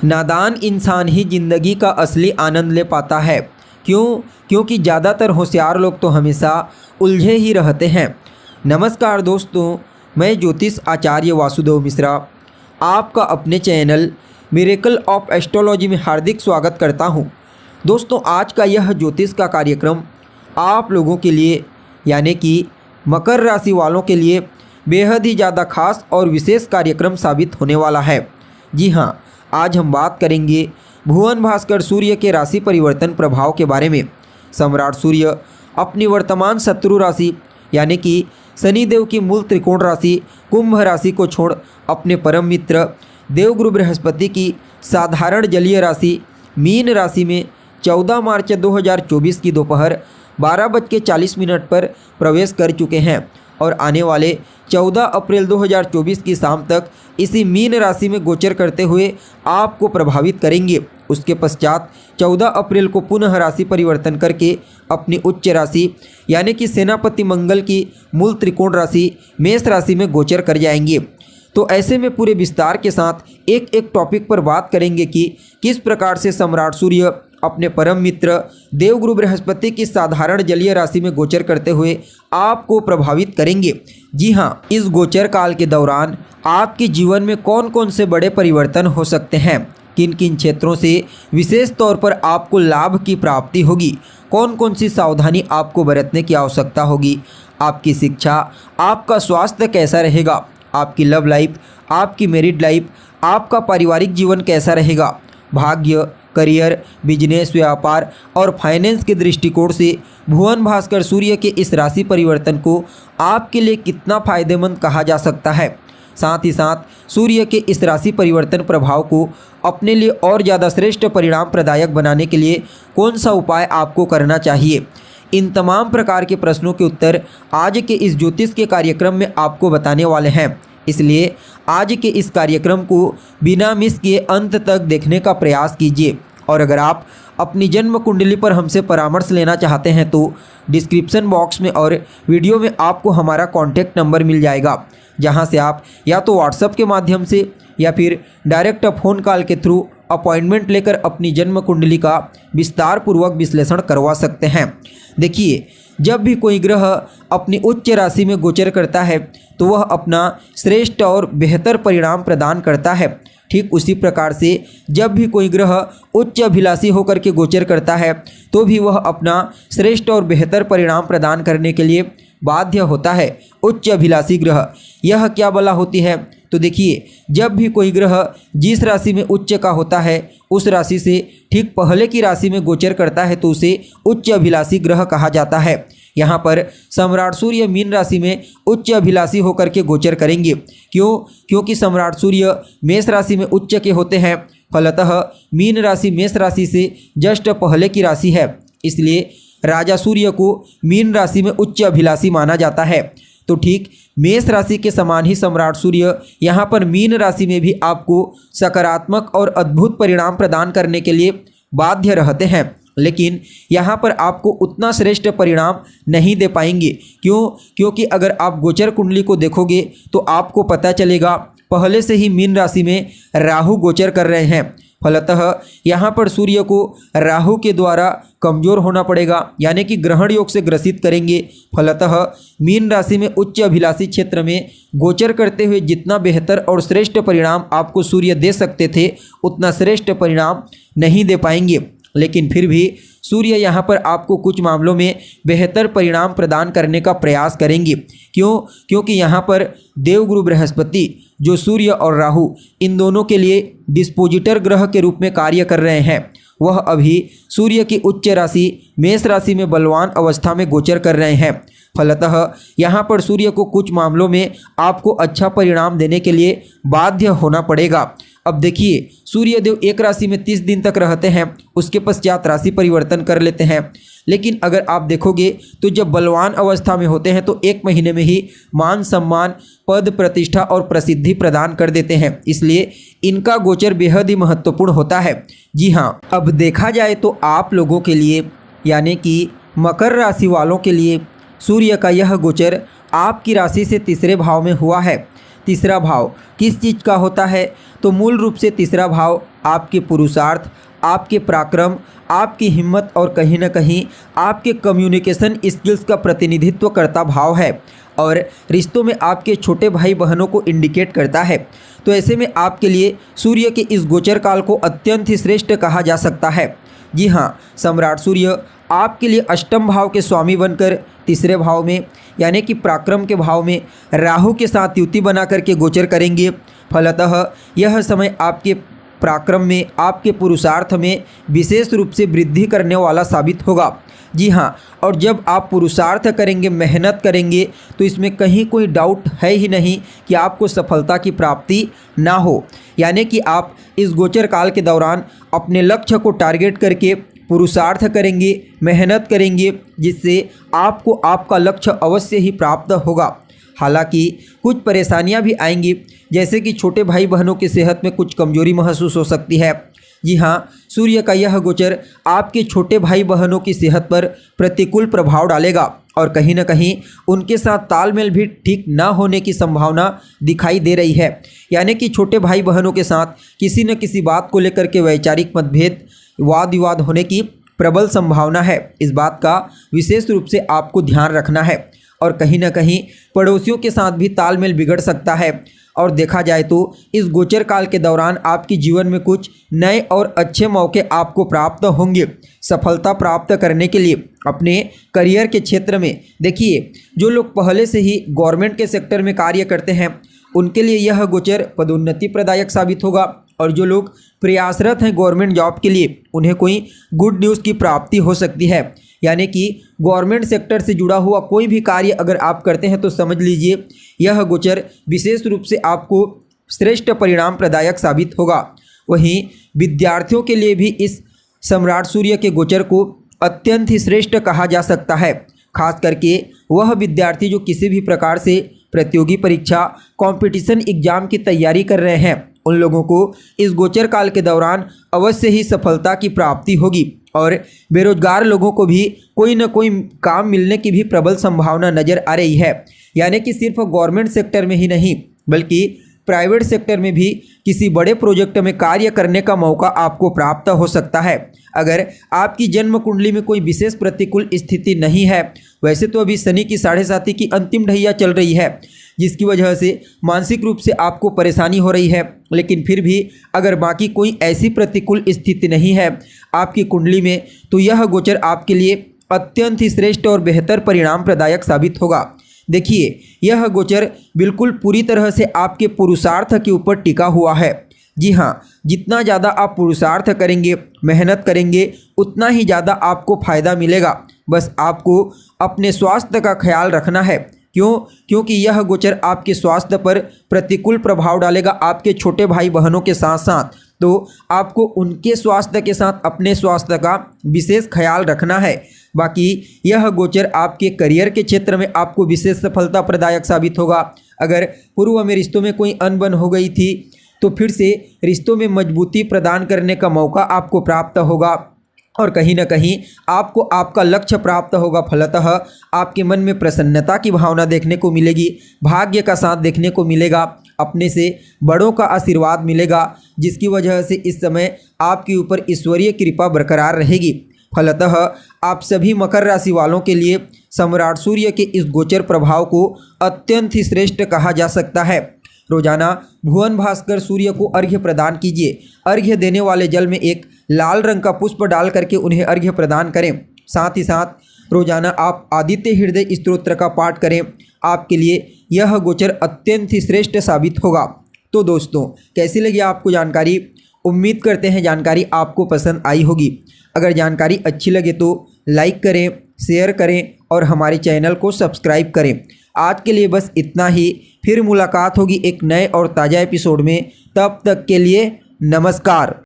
नादान इंसान ही ज़िंदगी का असली आनंद ले पाता है। क्योंकि ज़्यादातर होशियार लोग तो हमेशा उलझे ही रहते हैं। नमस्कार दोस्तों, मैं ज्योतिष आचार्य वासुदेव मिश्रा आपका अपने चैनल मिरेकल ऑफ एस्ट्रोलॉजी में हार्दिक स्वागत करता हूं। दोस्तों, आज का यह ज्योतिष का कार्यक्रम आप लोगों के लिए यानी कि मकर राशि वालों के लिए बेहद ही ज़्यादा खास और विशेष कार्यक्रम साबित होने वाला है। जी हाँ, आज हम बात करेंगे भुवन भास्कर सूर्य के राशि परिवर्तन प्रभाव के बारे में। सम्राट सूर्य अपनी वर्तमान शत्रु राशि यानी कि शनिदेव की मूल त्रिकोण राशि कुंभ राशि को छोड़ अपने परम मित्र देवगुरु बृहस्पति की साधारण जलीय राशि मीन राशि में 14 मार्च 2024 की दोपहर 12:40 पर प्रवेश कर चुके हैं और आने वाले 14 अप्रैल 2024 की शाम तक इसी मीन राशि में गोचर करते हुए आपको प्रभावित करेंगे। उसके पश्चात 14 अप्रैल को पुनः राशि परिवर्तन करके अपनी उच्च राशि यानी कि सेनापति मंगल की मूल त्रिकोण राशि मेष राशि में गोचर कर जाएंगे। तो ऐसे में पूरे विस्तार के साथ एक एक टॉपिक पर बात करेंगे कि किस प्रकार से सम्राट सूर्य अपने परम मित्र देवगुरु बृहस्पति की साधारण जलीय राशि में गोचर करते हुए आपको प्रभावित करेंगे। जी हाँ, इस गोचर काल के दौरान आपके जीवन में कौन कौन से बड़े परिवर्तन हो सकते हैं, किन किन क्षेत्रों से विशेष तौर पर आपको लाभ की प्राप्ति होगी, कौन कौन सी सावधानी आपको बरतने की आवश्यकता होगी, आपकी शिक्षा, आपका स्वास्थ्य कैसा रहेगा, आपकी लव लाइफ, आपकी मैरिड लाइफ, आपका पारिवारिक जीवन कैसा रहेगा, भाग्य, करियर, बिजनेस, व्यापार और फाइनेंस के दृष्टिकोण से भुवन भास्कर सूर्य के इस राशि परिवर्तन को आपके लिए कितना फायदेमंद कहा जा सकता है। साथ ही साथ सूर्य के इस राशि परिवर्तन प्रभाव को अपने लिए और ज़्यादा श्रेष्ठ परिणाम प्रदायक बनाने के लिए कौन सा उपाय आपको करना चाहिए, इन तमाम प्रकार के प्रश्नों के उत्तर आज के इस ज्योतिष के कार्यक्रम में आपको बताने वाले हैं। इसलिए आज के इस कार्यक्रम को बिना मिस किए अंत तक देखने का प्रयास कीजिए। और अगर आप अपनी जन्म कुंडली पर हमसे परामर्श लेना चाहते हैं तो डिस्क्रिप्शन बॉक्स में और वीडियो में आपको हमारा कॉन्टैक्ट नंबर मिल जाएगा, जहां से आप या तो व्हाट्सएप के माध्यम से या फिर डायरेक्ट फ़ोन कॉल के थ्रू अपॉइंटमेंट लेकर अपनी जन्म कुंडली का विस्तार पूर्वक विश्लेषण करवा सकते हैं। देखिए, जब भी कोई ग्रह अपनी उच्च राशि में गोचर करता है तो वह अपना श्रेष्ठ और बेहतर परिणाम प्रदान करता है। ठीक उसी प्रकार से जब भी कोई ग्रह उच्च अभिलाषी होकर के गोचर करता है तो भी वह अपना श्रेष्ठ और बेहतर परिणाम प्रदान करने के लिए बाध्य होता है। उच्च अभिलाषी ग्रह यह क्या बला होती है? तो देखिए, जब भी कोई ग्रह जिस राशि में उच्च का होता है उस राशि से ठीक पहले की राशि में गोचर करता है तो उसे उच्च अभिलाषी ग्रह कहा जाता है। यहाँ पर सम्राट सूर्य मीन राशि में उच्च अभिलाषी होकर के गोचर करेंगे। क्योंकि सम्राट सूर्य मेष राशि में उच्च के होते हैं। फलतः मीन राशि मेष राशि से जस्ट पहले की राशि है, इसलिए राजा सूर्य को मीन राशि में उच्च अभिलाषी माना जाता है। तो ठीक मेष राशि के समान ही सम्राट सूर्य यहाँ पर मीन राशि में भी आपको सकारात्मक और अद्भुत परिणाम प्रदान करने के लिए बाध्य रहते हैं, लेकिन यहाँ पर आपको उतना श्रेष्ठ परिणाम नहीं दे पाएंगे। क्योंकि अगर आप गोचर कुंडली को देखोगे तो आपको पता चलेगा पहले से ही मीन राशि में राहु गोचर कर रहे हैं। फलतः यहाँ पर सूर्य को राहु के द्वारा कमज़ोर होना पड़ेगा, यानी कि ग्रहण योग से ग्रसित करेंगे। फलतः मीन राशि में उच्च अभिलाषी क्षेत्र में गोचर करते हुए जितना बेहतर और श्रेष्ठ परिणाम आपको सूर्य दे सकते थे उतना श्रेष्ठ परिणाम नहीं दे पाएंगे। लेकिन फिर भी सूर्य यहाँ पर आपको कुछ मामलों में बेहतर परिणाम प्रदान करने का प्रयास करेंगे। क्योंकि यहाँ पर देवगुरु बृहस्पति जो सूर्य और राहु इन दोनों के लिए डिस्पोजिटर ग्रह के रूप में कार्य कर रहे हैं, वह अभी सूर्य की उच्च राशि मेष राशि में बलवान अवस्था में गोचर कर रहे हैं। फलतः यहाँ पर सूर्य को कुछ मामलों में आपको अच्छा परिणाम देने के लिए बाध्य होना पड़ेगा। अब देखिए, सूर्य देव एक राशि में 30 दिन तक रहते हैं, उसके पश्चात राशि परिवर्तन कर लेते हैं। लेकिन अगर आप देखोगे तो जब बलवान अवस्था में होते हैं तो 1 महीने में ही मान सम्मान, पद, प्रतिष्ठा और प्रसिद्धि प्रदान कर देते हैं, इसलिए इनका गोचर बेहद ही महत्वपूर्ण होता है। जी हाँ, अब देखा जाए तो आप लोगों के लिए यानी कि मकर राशि वालों के लिए सूर्य का यह गोचर आपकी राशि से तीसरे भाव में हुआ है। तीसरा भाव किस चीज़ का होता है? तो मूल रूप से तीसरा भाव आपके पुरुषार्थ, आपके पराक्रम, आपकी हिम्मत और कहीं न कहीं आपके कम्युनिकेशन स्किल्स का प्रतिनिधित्व करता भाव है और रिश्तों में आपके छोटे भाई बहनों को इंडिकेट करता है। तो ऐसे में आपके लिए सूर्य के इस गोचर काल को अत्यंत ही श्रेष्ठ कहा जा सकता है। जी हाँ, सम्राट सूर्य आपके लिए अष्टम भाव के स्वामी बनकर तीसरे भाव में यानी कि पराक्रम के भाव में राहु के साथ युति बना करके गोचर करेंगे। फलतः यह समय आपके पराक्रम में, आपके पुरुषार्थ में विशेष रूप से वृद्धि करने वाला साबित होगा। जी हाँ, और जब आप पुरुषार्थ करेंगे, मेहनत करेंगे, तो इसमें कहीं कोई डाउट है ही नहीं कि आपको सफलता की प्राप्ति ना हो। यानी कि आप इस गोचर काल के दौरान अपने लक्ष्य को टारगेट करके पुरुषार्थ करेंगे, मेहनत करेंगे, जिससे आपको आपका लक्ष्य अवश्य ही प्राप्त होगा। हालांकि कुछ परेशानियां भी आएंगी, जैसे कि छोटे भाई बहनों की सेहत में कुछ कमजोरी महसूस हो सकती है। जी हाँ, सूर्य का यह गोचर आपके छोटे भाई बहनों की सेहत पर प्रतिकूल प्रभाव डालेगा और कहीं न कहीं उनके साथ तालमेल भी ठीक ना होने की संभावना दिखाई दे रही है। यानी कि छोटे भाई बहनों के साथ किसी न किसी बात को लेकर के वैचारिक मतभेद, वाद विवाद होने की प्रबल संभावना है। इस बात का विशेष रूप से आपको ध्यान रखना है और कहीं न कहीं पड़ोसियों के साथ भी तालमेल बिगड़ सकता है। और देखा जाए तो इस गोचर काल के दौरान आपके जीवन में कुछ नए और अच्छे मौके आपको प्राप्त होंगे सफलता प्राप्त करने के लिए अपने करियर के क्षेत्र में। देखिए, जो लोग पहले से ही गवर्नमेंट के सेक्टर में कार्य करते हैं उनके लिए यह गोचर पदोन्नति प्रदायक साबित होगा और जो लोग प्रयासरत हैं गवर्नमेंट जॉब के लिए उन्हें कोई गुड न्यूज़ की प्राप्ति हो सकती है। यानी कि गवर्नमेंट सेक्टर से जुड़ा हुआ कोई भी कार्य अगर आप करते हैं तो समझ लीजिए यह गोचर विशेष रूप से आपको श्रेष्ठ परिणाम प्रदायक साबित होगा। वहीं विद्यार्थियों के लिए भी इस सम्राट सूर्य के गोचर को अत्यंत ही श्रेष्ठ कहा जा सकता है। खास करके वह विद्यार्थी जो किसी भी प्रकार से प्रतियोगी परीक्षा, कंपटीशन एग्जाम की तैयारी कर रहे हैं, उन लोगों को इस गोचर काल के दौरान अवश्य ही सफलता की प्राप्ति होगी और बेरोजगार लोगों को भी कोई न कोई काम मिलने की भी प्रबल संभावना नज़र आ रही है। यानी कि सिर्फ गवर्नमेंट सेक्टर में ही नहीं बल्कि प्राइवेट सेक्टर में भी किसी बड़े प्रोजेक्ट में कार्य करने का मौका आपको प्राप्त हो सकता है। अगर आपकी जन्म कुंडली में कोई विशेष प्रतिकूल स्थिति नहीं है, वैसे तो अभी शनि की 7.5 की अंतिम ढैया चल रही है जिसकी वजह से मानसिक रूप से आपको परेशानी हो रही है, लेकिन फिर भी अगर बाकी कोई ऐसी प्रतिकूल स्थिति नहीं है आपकी कुंडली में तो यह गोचर आपके लिए अत्यंत ही श्रेष्ठ और बेहतर परिणाम प्रदायक साबित होगा। देखिए, यह गोचर बिल्कुल पूरी तरह से आपके पुरुषार्थ के ऊपर टिका हुआ है। जी हाँ, जितना ज़्यादा आप पुरुषार्थ करेंगे, मेहनत करेंगे, उतना ही ज़्यादा आपको फ़ायदा मिलेगा। बस आपको अपने स्वास्थ्य का ख्याल रखना है। क्योंकि यह गोचर आपके स्वास्थ्य पर प्रतिकूल प्रभाव डालेगा आपके छोटे भाई बहनों के साथ साथ, तो आपको उनके स्वास्थ्य के साथ अपने स्वास्थ्य का विशेष ख्याल रखना है। बाकी यह गोचर आपके करियर के क्षेत्र में आपको विशेष सफलता प्रदायक साबित होगा। अगर पूर्व में रिश्तों में कोई अनबन हो गई थी तो फिर से रिश्तों में मजबूती प्रदान करने का मौका आपको प्राप्त होगा और कहीं न कहीं आपको आपका लक्ष्य प्राप्त होगा। फलतः आपके मन में प्रसन्नता की भावना देखने को मिलेगी, भाग्य का साथ देखने को मिलेगा, अपने से बड़ों का आशीर्वाद मिलेगा, जिसकी वजह से इस समय आपके ऊपर ईश्वरीय कृपा बरकरार रहेगी। फलतः आप सभी मकर राशि वालों के लिए सम्राट सूर्य के इस गोचर प्रभाव को अत्यंत ही श्रेष्ठ कहा जा सकता है। रोजाना भुवन भास्कर सूर्य को अर्घ्य प्रदान कीजिए। अर्घ्य देने वाले जल में एक लाल रंग का पुष्प डाल करके उन्हें अर्घ्य प्रदान करें। साथ ही साथ रोजाना आप आदित्य हृदय स्तोत्र का पाठ करें। आपके लिए यह गोचर अत्यंत ही श्रेष्ठ साबित होगा। तो दोस्तों, कैसी लगी आपको जानकारी? उम्मीद करते हैं जानकारी आपको पसंद आई होगी। अगर जानकारी अच्छी लगे तो लाइक करें, शेयर करें और हमारे चैनल को सब्सक्राइब करें। आज के लिए बस इतना ही। फिर मुलाकात होगी एक नए और ताज़ा एपिसोड में। तब तक के लिए नमस्कार।